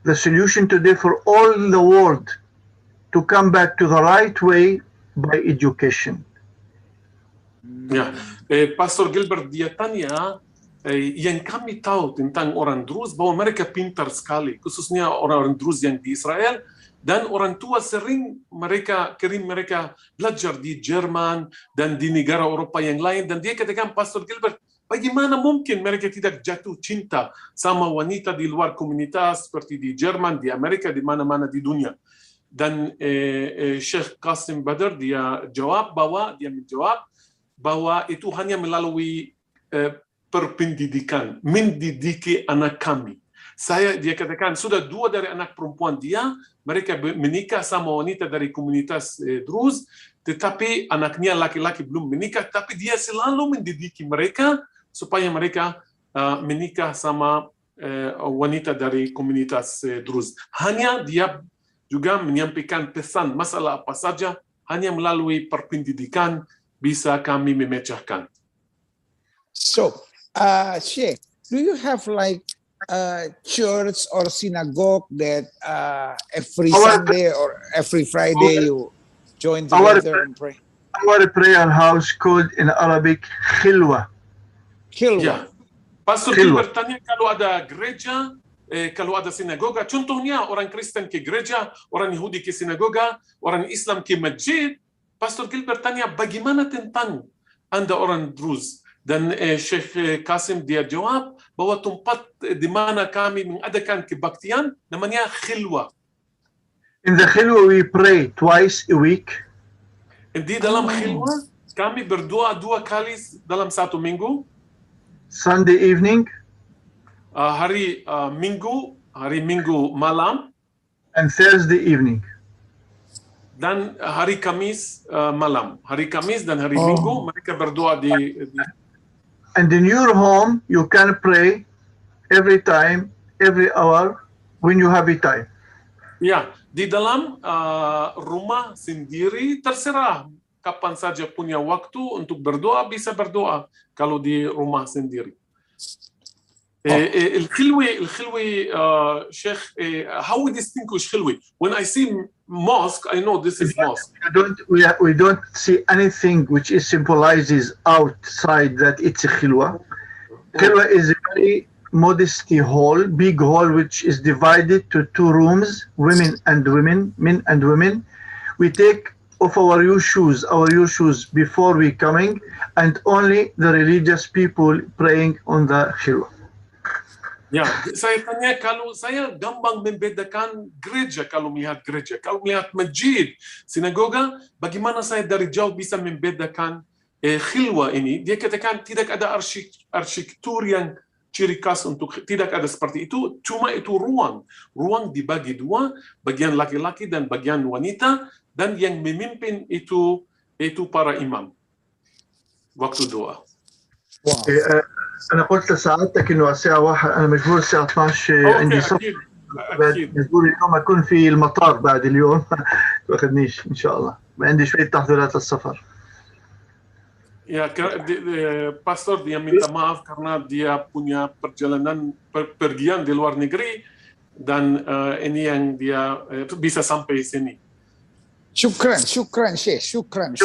the solution today for all the world to come back to the right way by education.
Ya, Pastor Gilbert dia tanya yang kami tahu tentang orang Druze bahwa mereka pintar sekali, khususnya orang-orang Druze yang di Israel, dan orang tua sering mereka kirim mereka belajar di Jerman dan di negara Eropa yang lain, dan dia katakan, Pastor Gilbert, bagaimana mungkin mereka tidak jatuh cinta sama wanita di luar komunitas seperti di Jerman, di Amerika, di mana-mana di dunia. Dan Sheikh Qasim Badr dia menjawab bahwa itu hanya melalui perpendidikan, mendidiki anak kami. Dia katakan sudah 2 dari anak perempuan dia, mereka menikah sama wanita dari komunitas Druze, tetapi anaknya laki-laki belum menikah, tapi dia selalu mendidiki mereka supaya mereka menikah sama wanita dari komunitas Druze. Hanya dia juga menyampaikan pesan masalah apa saja, hanya melalui perpendidikan bisa kami memecahkan.
So, Sheikh, do you have like church or synagogue that every Sunday or every Friday you join together and pray?
Our prayer house called in Arabic Khilwa.
Khilwa.
Ya. Pastor Gilbert tanya kalau ada gereja, kalau ada sinagoga, contohnya orang Kristen ke gereja, orang Yahudi ke sinagoga, orang Islam ke masjid. Pastor Gilbert tanya, bagaimana tentang Anda orang Druze? Dan Sheikh Qasim dia jawab bahwa tempat di mana kami mengadakan kebaktian namanya Khilwa.
In the Khilwa we pray twice a week.
Di dalam Khilwa kami berdoa 2 kali dalam 1 minggu.
Sunday evening.
Hari Minggu malam.
And Thursday evening.
dan hari Kamis malam. Hari Kamis dan hari Minggu mereka berdoa di
And in your home, you can pray every time, every hour, when you have a time.
Ya, di dalam rumah sendiri terserah kapan saja punya waktu untuk berdoa bisa berdoa kalau di rumah sendiri. الخلوي Sheikh, how we distinguish خلوي? When I see mosque, I know this is mosque.
We don't see anything which symbolizes outside that it's a khilwa. Khilwa is a very modesty hall, big hall, which is divided to 2 rooms, women and women, men and women. We take off our shoes before we coming, and only the religious people praying on the khilwa.
Ya, saya tanya kalau saya gampang membedakan gereja kalau melihat gereja, kalau melihat masjid, sinagoga, bagaimana saya dari jauh bisa membedakan khilwa ini? Dia katakan tidak ada arsitektur yang ciri khas untuk tidak ada seperti itu, cuma itu ruang dibagi 2, bagian laki-laki dan bagian wanita, dan yang memimpin itu para imam waktu doa.
Wow. أنا قلت لسعادتك إنه على الساعة 1 أنا مجبور الساعة 12 عندي سفر. مجبور اليوم أكون في المطار بعد اليوم. ما أخذنيش إن شاء الله. عندي شوية تحضيرات للسفر.
Ya, pastor dia minta maaf karena dia punya perjalanan pergian di luar negeri dan ini yang dia bisa sampai sini.
Syukran, Syekh. Syukran.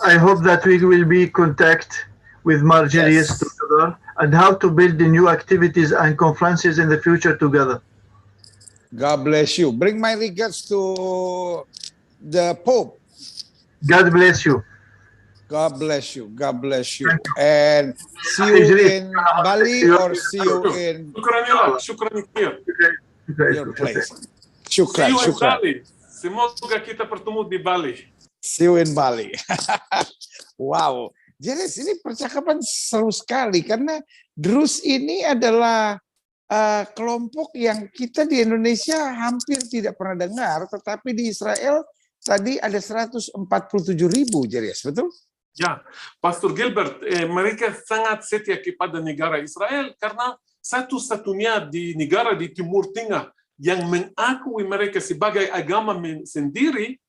I hope that we will be contact with Jeries together and how to build the new activities and conferences in the future together.
God bless you. Bring my regards to the Pope.
God bless you.
God bless you. God bless you. And see you in Bali or see you in your place. Syukran.
Semoga kita bertemu di Bali.
See you in Bali. Wow. Jeries, ini percakapan seru sekali karena Druze ini adalah kelompok yang kita di Indonesia hampir tidak pernah dengar, tetapi di Israel tadi ada 147.000, Jeries, betul?
Ya, Pastor Gilbert, mereka sangat setia kepada negara Israel karena satu-satunya di negara di Timur Tengah yang mengakui mereka sebagai agama sendiri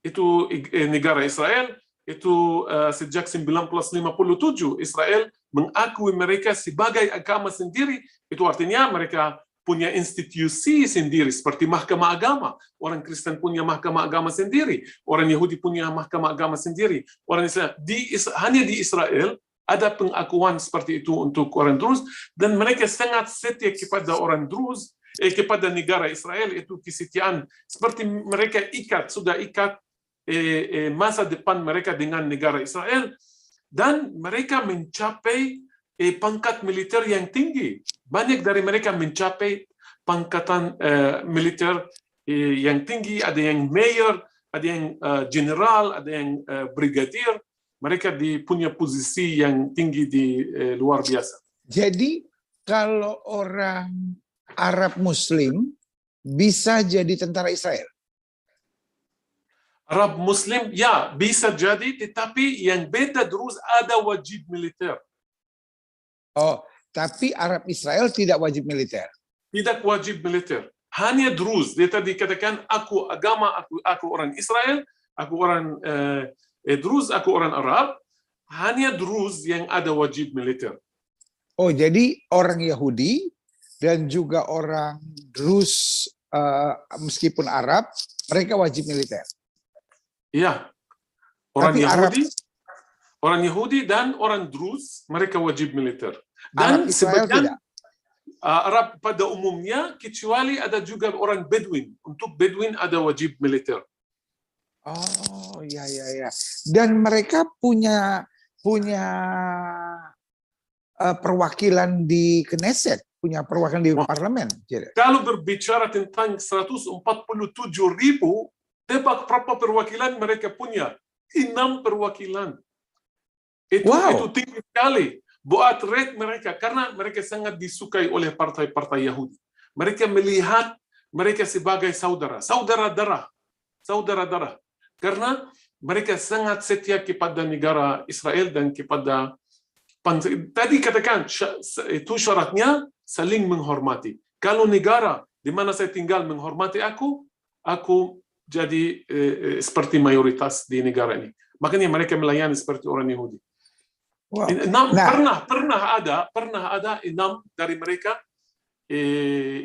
itu negara Israel. Itu sejak 1957 Israel mengakui mereka sebagai agama sendiri. Itu artinya mereka punya institusi sendiri seperti Mahkamah Agama. Orang Kristen punya Mahkamah Agama sendiri, orang Yahudi punya Mahkamah Agama sendiri. Orang Islam hanya di Israel ada pengakuan seperti itu untuk orang Druze, dan mereka sangat setia kepada orang Druze, kepada negara Israel. Itu kesetiaan seperti mereka sudah ikat masa depan mereka dengan negara Israel, dan mereka mencapai pangkat militer yang tinggi. Banyak dari mereka mencapai pangkatan militer yang tinggi, ada yang mayor, ada yang general, ada yang brigadir. Mereka punya posisi yang tinggi di luar biasa.
Jadi kalau orang Arab Muslim bisa jadi tentara Israel?
Arab Muslim, ya bisa jadi, tetapi yang beda Druze ada wajib militer.
Oh, tapi Arab Israel tidak wajib militer?
Tidak wajib militer. Hanya Druze. Dia tadi katakan, aku agama, aku orang Israel, aku orang Druze, aku orang Arab. Hanya Druze yang ada wajib militer.
Oh, jadi orang Yahudi dan juga orang Druze, meskipun Arab, mereka wajib militer?
Iya, orang Yahudi dan orang Druze mereka wajib militer. Dan sebagian Arab pada umumnya, kecuali ada juga orang Bedouin. Untuk Bedouin ada wajib militer.
Oh, ya. Dan mereka punya perwakilan di Knesset, punya perwakilan di parlemen.
Kalau berbicara tentang 147.000, tebak berapa perwakilan mereka punya? 6 perwakilan. Itu tinggi sekali. Buat rate mereka, karena mereka sangat disukai oleh partai-partai Yahudi. Mereka melihat mereka sebagai saudara darah. saudara-saudara. Karena mereka sangat setia kepada negara Israel dan kepada tadi katakan itu syaratnya saling menghormati. Kalau negara di mana saya tinggal menghormati aku jadi seperti mayoritas di negara ini. Makanya mereka melayani seperti orang Yahudi.
Wow.
Pernah ada 6 dari mereka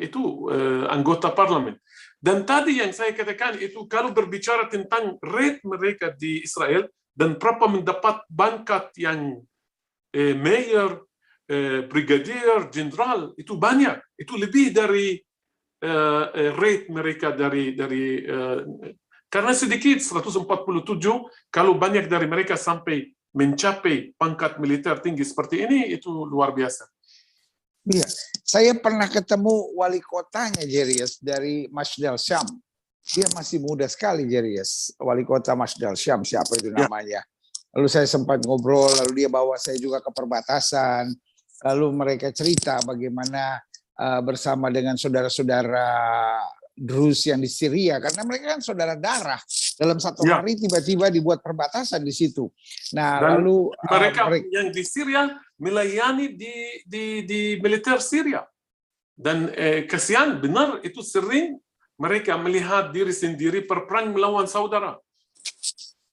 itu anggota parlemen. Dan tadi yang saya katakan itu kalau berbicara tentang rate mereka di Israel dan berapa mendapat pangkat yang mayor, brigadier, jenderal, itu banyak. Itu lebih dari rate mereka dari karena sedikit 147, kalau banyak dari mereka sampai mencapai pangkat militer tinggi seperti ini, itu luar biasa.
Iya, saya pernah ketemu wali kotanya Jeries dari Masdal Syam. Dia masih muda sekali Jeries, wali kota Masdal Syam, siapa itu namanya. Lalu saya sempat ngobrol, lalu dia bawa saya juga ke perbatasan. Lalu mereka cerita bagaimana bersama dengan saudara-saudara Druze yang di Syria, karena mereka kan saudara darah. Dalam satu hari tiba-tiba dibuat perbatasan di situ. Nah, dan lalu
mereka yang di Syria melayani di militer Syria. Dan kasihan benar itu sering mereka melihat diri sendiri berperang melawan saudara.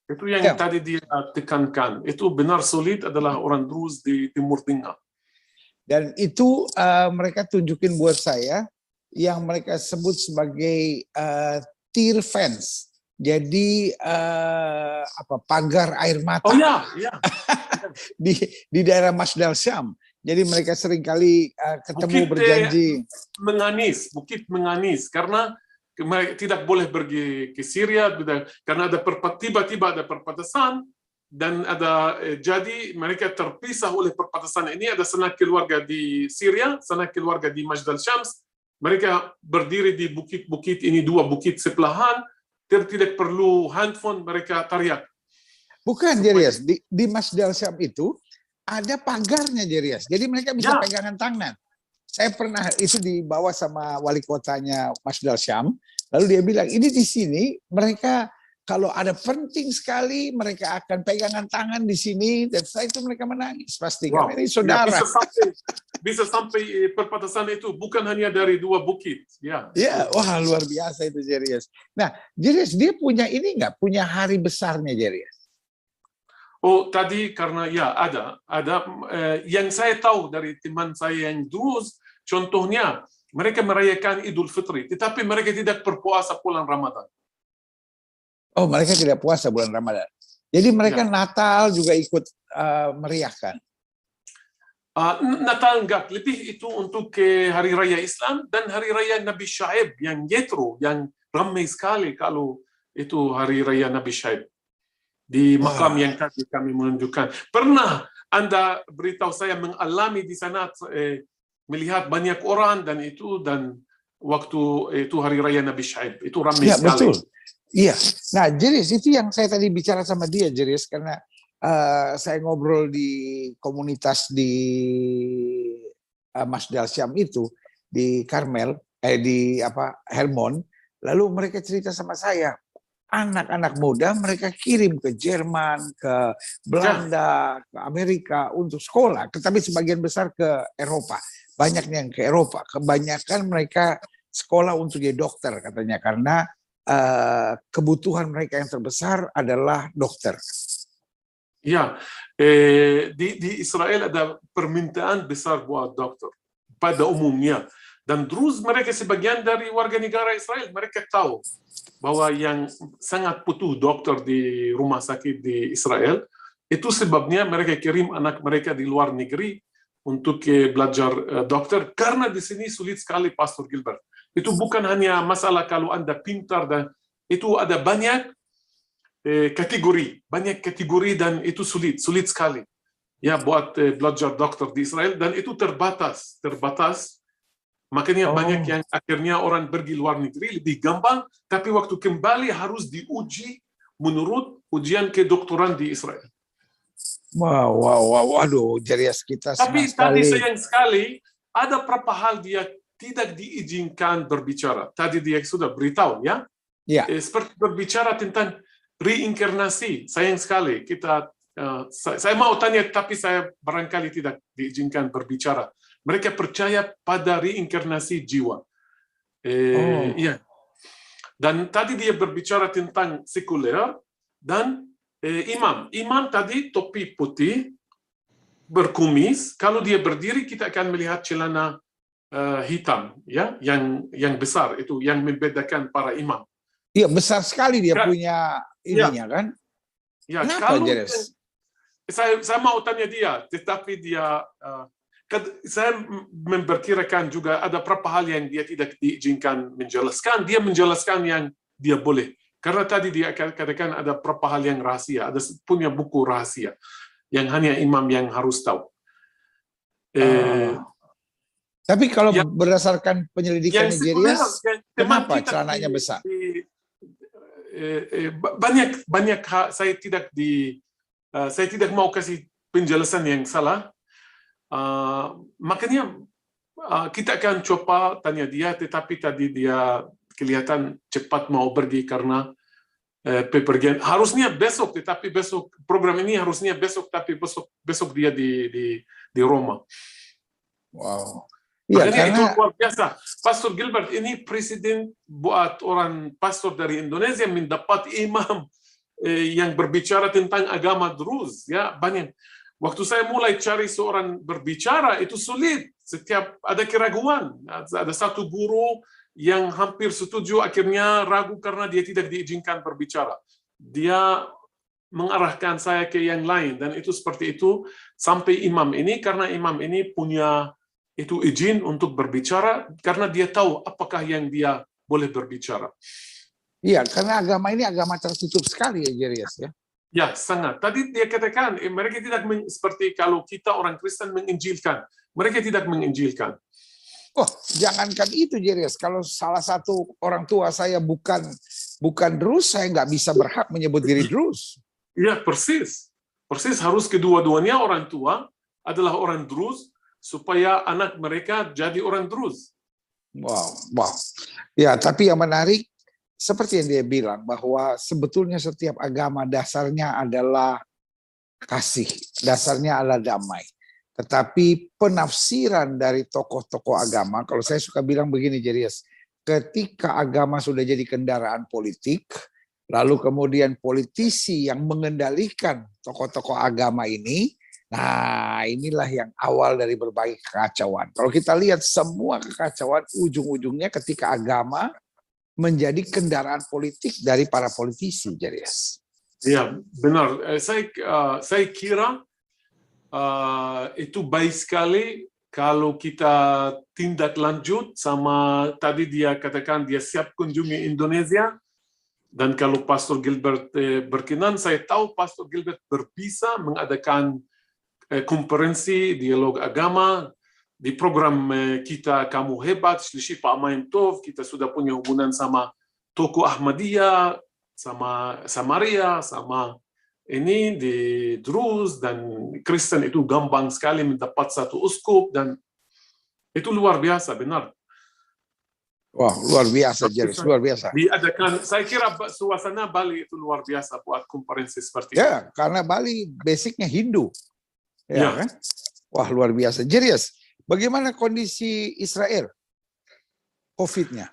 Itu yang tadi dia tekankan. Itu benar sulit adalah orang Druze di Timur Tengah.
Dan itu mereka tunjukin buat saya yang mereka sebut sebagai tear fence. Jadi pagar air mata.
Oh ya.
di daerah Masdal Syam. Jadi mereka sering kali ketemu berjanji.
Bukit menganis karena mereka tidak boleh pergi ke Syria karena ada tiba-tiba ada perbatasan. Dan ada jadi mereka terpisah oleh perbatasan ini. Ada sanak keluarga di Syria, sanak keluarga di Masdal Syams. Mereka berdiri di bukit-bukit ini, 2 bukit sebelahan. Tidak perlu handphone, mereka teriak.
Bukan Jeries, di Masdal Syam itu ada pagarnya Jeries. Jadi mereka bisa pegangan tangan. Saya pernah itu dibawa sama wali kotanya Masdal Syam. Lalu dia bilang ini di sini mereka kalau ada penting sekali, mereka akan pegangan tangan di sini, dan setelah itu mereka menangis pasti. Karena ini saudara.
Bisa sampai perbatasan itu, bukan hanya dari 2 bukit. Ya,
wah luar biasa itu Jeries. Nah, Jeries dia punya ini nggak? Punya hari besarnya Jeries?
Oh, tadi karena ada. Yang saya tahu dari teman saya yang Druze, contohnya mereka merayakan Idul Fitri, tetapi mereka tidak berpuasa bulan Ramadan.
Oh, mereka tidak puasa bulan Ramadan. Jadi mereka Natal juga ikut meriahkan.
Natal enggak, lebih itu untuk hari raya Islam dan hari raya Nabi Syaib yang Yetro, yang ramai sekali kalau itu hari raya Nabi Syaib. Di makam yang tadi kami menunjukkan. Pernah Anda beritahu saya mengalami di sana melihat banyak orang dan waktu itu hari raya Nabi Syaib. Itu ramai sekali.
Betul. Iya, nah Jeries itu yang saya tadi bicara sama dia Jeries karena saya ngobrol di komunitas di Masdal Syam itu di Karmel, di Helmond, lalu mereka cerita sama saya anak-anak muda mereka kirim ke Jerman, ke Belanda, ke Amerika untuk sekolah, tapi sebagian besar ke Eropa, banyaknya yang ke Eropa, kebanyakan mereka sekolah untuk jadi dokter katanya karena kebutuhan mereka yang terbesar adalah dokter.
Ya, di Israel ada permintaan besar buat dokter pada umumnya. Dan Druze mereka sebagian dari warga negara Israel, mereka tahu bahwa yang sangat butuh dokter di rumah sakit di Israel, itu sebabnya mereka kirim anak mereka di luar negeri untuk belajar dokter, karena di sini sulit sekali Pastor Gilbert. Itu bukan hanya masalah kalau Anda pintar, dan itu ada banyak kategori dan itu sulit sekali ya buat belajar dokter di Israel, dan itu terbatas. Makanya banyak yang akhirnya orang pergi luar negeri lebih gampang, tapi waktu kembali harus diuji menurut ujian kedokteran di Israel.
Wow, aduh, Jeries kita
tapi tadi sayang sekali ada beberapa hal dia tidak diizinkan berbicara. Tadi dia sudah beritahu ya,
Ya.
Seperti berbicara tentang reinkarnasi. Sayang sekali kita saya mau tanya tapi saya barangkali tidak diizinkan berbicara. Mereka percaya pada reinkarnasi jiwa. Iya. Dan tadi dia berbicara tentang sekuler dan imam. Imam tadi topi putih, berkumis. Kalau dia berdiri kita akan melihat celana hitam, ya, yang besar itu yang membedakan para imam.
Iya, besar sekali dia
Kan?
punya ininya kan.
Ya,
Kenapa,
kalau
Jeries?
saya mau tanya dia, tetapi dia saya memperkirakan juga ada beberapa hal yang dia tidak diizinkan menjelaskan. Dia menjelaskan yang dia boleh. Karena tadi dia katakan ada beberapa hal yang rahasia, ada punya buku rahasia yang hanya imam yang harus tahu.
Tapi kalau
yang,
berdasarkan penyelidikannya Jeries, kenapa celananya besar?
Banyak saya tidak mau kasih penjelasan yang salah. Makanya kita akan coba tanya dia, tetapi tadi dia kelihatan cepat mau pergi karena pepergian. Harusnya besok, tetapi besok program ini harusnya besok, tapi besok dia di Roma.
Wow. Ya,
makanya
karena
itu luar biasa. Pastor Gilbert ini presiden buat orang pastor dari Indonesia mendapat imam yang berbicara tentang agama Druze, ya banyak. Waktu saya mulai cari seorang berbicara itu sulit. Setiap ada keraguan. Ada satu guru yang hampir setuju akhirnya ragu karena dia tidak diizinkan berbicara. Dia mengarahkan saya ke yang lain dan itu seperti itu sampai imam ini, karena imam ini punya itu izin untuk berbicara karena dia tahu apakah yang dia boleh berbicara.
Iya, karena agama ini agama tertutup sekali ya, Jeries, ya.
Ya, sangat. Tadi dia katakan, mereka tidak seperti kalau kita orang Kristen menginjilkan. Mereka tidak menginjilkan.
Oh, jangankan itu, Jeries. Kalau salah satu orang tua saya bukan Druze, saya nggak bisa berhak menyebut diri Druze.
Iya, persis. Persis harus kedua-duanya orang tua adalah orang Druze, supaya anak mereka jadi orang Druze.
Wow. Ya, tapi yang menarik, seperti yang dia bilang, bahwa sebetulnya setiap agama dasarnya adalah kasih, dasarnya adalah damai. Tetapi penafsiran dari tokoh-tokoh agama, kalau saya suka bilang begini, Jeries, ketika agama sudah jadi kendaraan politik, lalu kemudian politisi yang mengendalikan tokoh-tokoh agama ini, nah inilah yang awal dari berbagai kekacauan. Kalau kita lihat semua kekacauan ujung-ujungnya ketika agama menjadi kendaraan politik dari para politisi, Jeries.
Ya, benar. Saya kira itu baik sekali kalau kita tindak lanjut sama tadi dia katakan dia siap kunjungi Indonesia. Dan kalau Pastor Gilbert berkenan, saya tahu Pastor Gilbert bisa mengadakan konferensi dialog agama di program kita Kamu Hebat, Shlishi Pa'amaim Tov. Kita sudah punya hubungan sama Toko Ahmadiyah, sama Samaria, sama ini di Druze, dan Kristen itu gampang sekali mendapat satu uskup, dan itu luar biasa, benar.
Wah, luar biasa, Jeries, luar biasa.
Diadakan, saya kira suasana Bali itu luar biasa buat konferensi seperti itu.
Ya, karena Bali basicnya Hindu. Ya,
ya.
Kan? Wah, luar biasa. Jeries, bagaimana kondisi Israel? COVID-nya?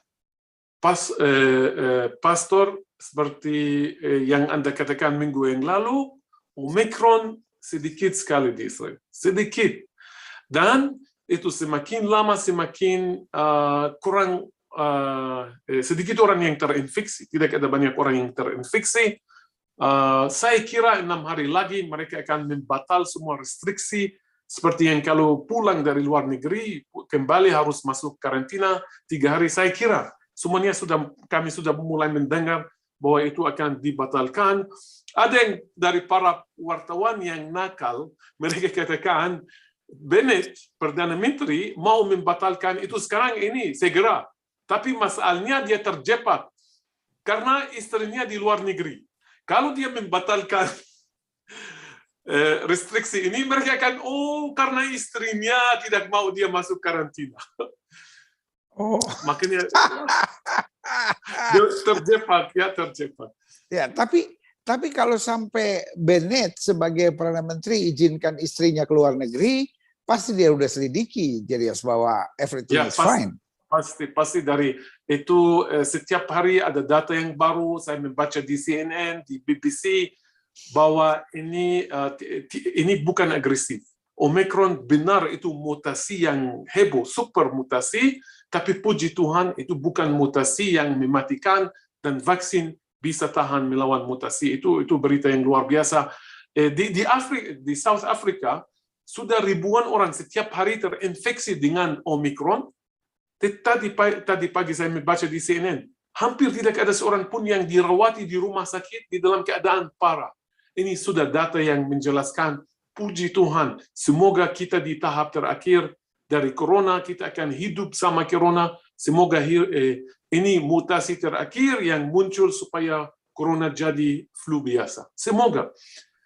Pastor, seperti yang Anda katakan minggu yang lalu, Omicron sedikit sekali di Israel. Sedikit. Dan itu semakin lama semakin kurang, sedikit orang yang terinfeksi. Tidak ada banyak orang yang terinfeksi. Saya kira 6 hari lagi mereka akan membatal semua restriksi, seperti yang kalau pulang dari luar negeri kembali harus masuk karantina 3 hari. Saya kira semuanya kami sudah mulai mendengar bahwa itu akan dibatalkan. Ada yang dari para wartawan yang nakal, mereka katakan Bennett, Perdana Menteri, mau membatalkan itu sekarang ini segera, tapi masalahnya dia terjebak karena istrinya di luar negeri. Kalau dia membatalkan restriksi ini, mereka akan, karena istrinya tidak mau dia masuk karantina.
Oh.
Makanya dia terjebak.
Ya, tapi kalau sampai Bennett sebagai Perdana Menteri izinkan istrinya keluar negeri, pasti dia udah selidiki, Jeries, bahwa everything is fine.
Pasti dari itu setiap hari ada data yang baru. Saya membaca di CNN, di BBC bahwa ini bukan agresif. Omicron benar itu mutasi yang heboh, super mutasi, tapi puji Tuhan itu bukan mutasi yang mematikan dan vaksin bisa tahan melawan mutasi. Itu berita yang luar biasa. Di South Africa sudah ribuan orang setiap hari terinfeksi dengan Omicron. Tadi pagi saya membaca di CNN, hampir tidak ada seorang pun yang dirawati di rumah sakit di dalam keadaan parah. Ini sudah data yang menjelaskan, puji Tuhan, semoga kita di tahap terakhir dari corona, kita akan hidup sama corona, semoga ini mutasi terakhir yang muncul supaya corona jadi flu biasa. Semoga.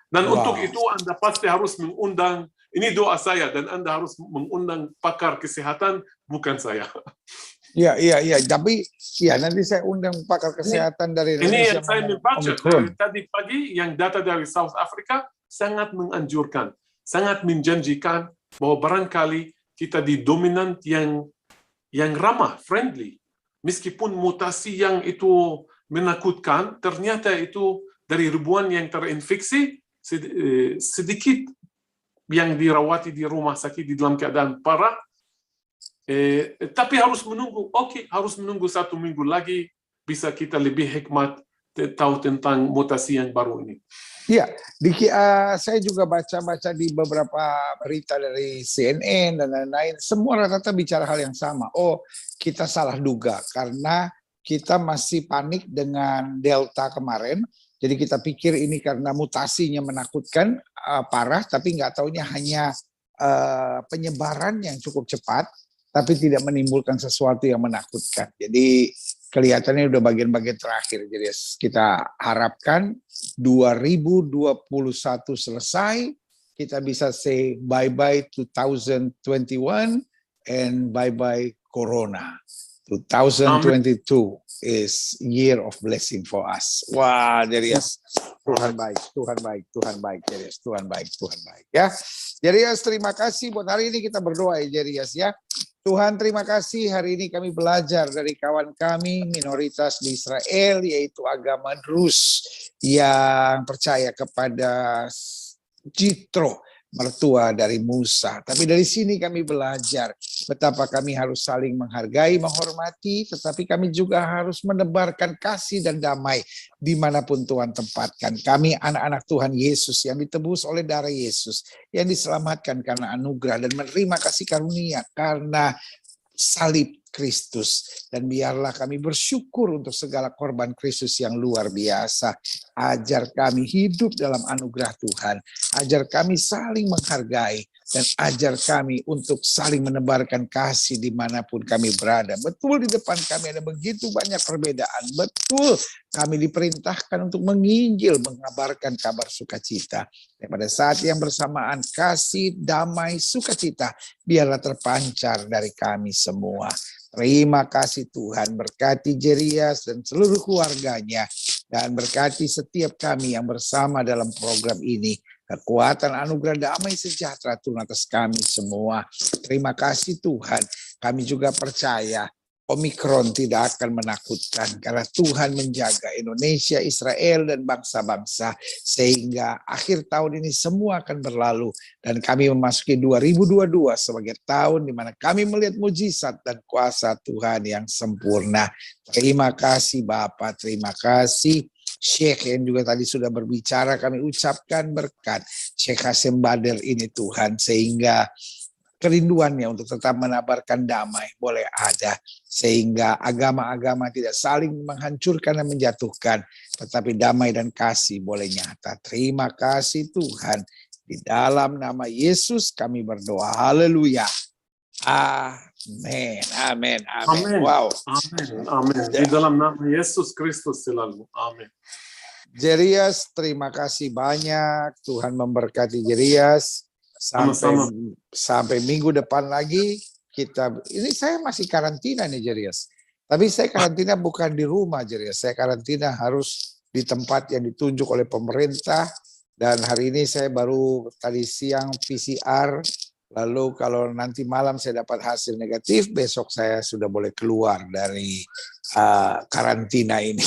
Dan untuk itu Anda pasti harus mengundang, ini doa saya, dan Anda harus mengundang pakar kesehatan, bukan saya.
Iya. Tapi ya nanti saya undang pakar kesehatan dari Indonesia.
Ini yang saya membaca dari tadi pagi, yang data dari South Africa sangat menganjurkan, sangat menjanjikan bahwa barangkali kita di dominan yang ramah, friendly. Meskipun mutasi yang itu menakutkan, ternyata itu dari ribuan yang terinfeksi, sedikit yang dirawati di rumah sakit di dalam keadaan parah, tapi harus menunggu. Harus menunggu 1 minggu lagi, bisa kita lebih hikmat tahu tentang mutasi yang baru ini.
Iya, saya juga baca-baca di beberapa berita dari CNN dan lain-lain, semua rata-rata bicara hal yang sama. Oh, kita salah duga karena kita masih panik dengan Delta kemarin. Jadi kita pikir ini karena mutasinya menakutkan, parah, tapi nggak taunya hanya penyebaran yang cukup cepat, tapi tidak menimbulkan sesuatu yang menakutkan. Jadi kelihatannya udah bagian-bagian terakhir. Jadi kita harapkan 2021 selesai, kita bisa say bye-bye 2021 and bye-bye Corona. 2022 is year of blessing for us. Wah, Jeries, Tuhan baik, Jeries, Tuhan baik. Ya, Jeries, terima kasih buat hari ini kita berdoa ya, Jeries ya. Tuhan, terima kasih hari ini kami belajar dari kawan kami minoritas di Israel, yaitu agama Druze yang percaya kepada Jitro, mertua dari Musa. Tapi dari sini kami belajar betapa kami harus saling menghargai, menghormati, tetapi kami juga harus menebarkan kasih dan damai dimanapun Tuhan tempatkan. Kami anak-anak Tuhan Yesus yang ditebus oleh darah Yesus, yang diselamatkan karena anugerah dan menerima kasih karunia karena salib Kristus. Dan biarlah kami bersyukur untuk segala korban Kristus yang luar biasa. Ajar kami hidup dalam anugerah Tuhan. Ajar kami saling menghargai. Dan ajar kami untuk saling menebarkan kasih dimanapun kami berada. Betul di depan kami ada begitu banyak perbedaan. Betul kami diperintahkan untuk menginjil, mengabarkan kabar sukacita. Dan pada saat yang bersamaan kasih, damai, sukacita biarlah terpancar dari kami semua. Terima kasih Tuhan, berkati Jeries dan seluruh keluarganya, dan berkati setiap kami yang bersama dalam program ini. Kekuatan anugerah damai sejahtera turun atas kami semua. Terima kasih Tuhan, kami juga percaya Omikron tidak akan menakutkan karena Tuhan menjaga Indonesia, Israel, dan bangsa-bangsa sehingga akhir tahun ini semua akan berlalu dan kami memasuki 2022 sebagai tahun di mana kami melihat mujizat dan kuasa Tuhan yang sempurna. Terima kasih Bapak, terima kasih Syekh yang juga tadi sudah berbicara, kami ucapkan berkat Syekh Hasim Bader ini Tuhan, sehingga kerinduannya untuk tetap menabarkan damai boleh ada, sehingga agama-agama tidak saling menghancurkan dan menjatuhkan, tetapi damai dan kasih boleh nyata. Terima kasih Tuhan, di dalam nama Yesus kami berdoa, haleluya, amin, amin, amin. Wow,
Amin, amin. Di dalam nama Yesus Kristus selalu, amin.
Jeries, terima kasih banyak, Tuhan memberkati Jeries. Sampai minggu depan lagi, ini saya masih karantina nih Jeries. Tapi saya karantina bukan di rumah Jeries. Saya karantina harus di tempat yang ditunjuk oleh pemerintah. Dan hari ini saya baru tadi siang PCR. Lalu kalau nanti malam saya dapat hasil negatif, besok saya sudah boleh keluar dari karantina ini.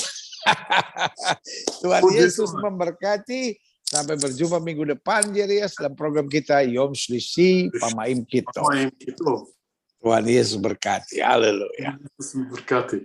Tuhan Yesus memberkati. Sampai berjumpa minggu depan, Jeries, dalam program kita Yom Shlisi Pamaim Kito. Tuhan Yesus berkati. Haleluya.
Yesus berkati.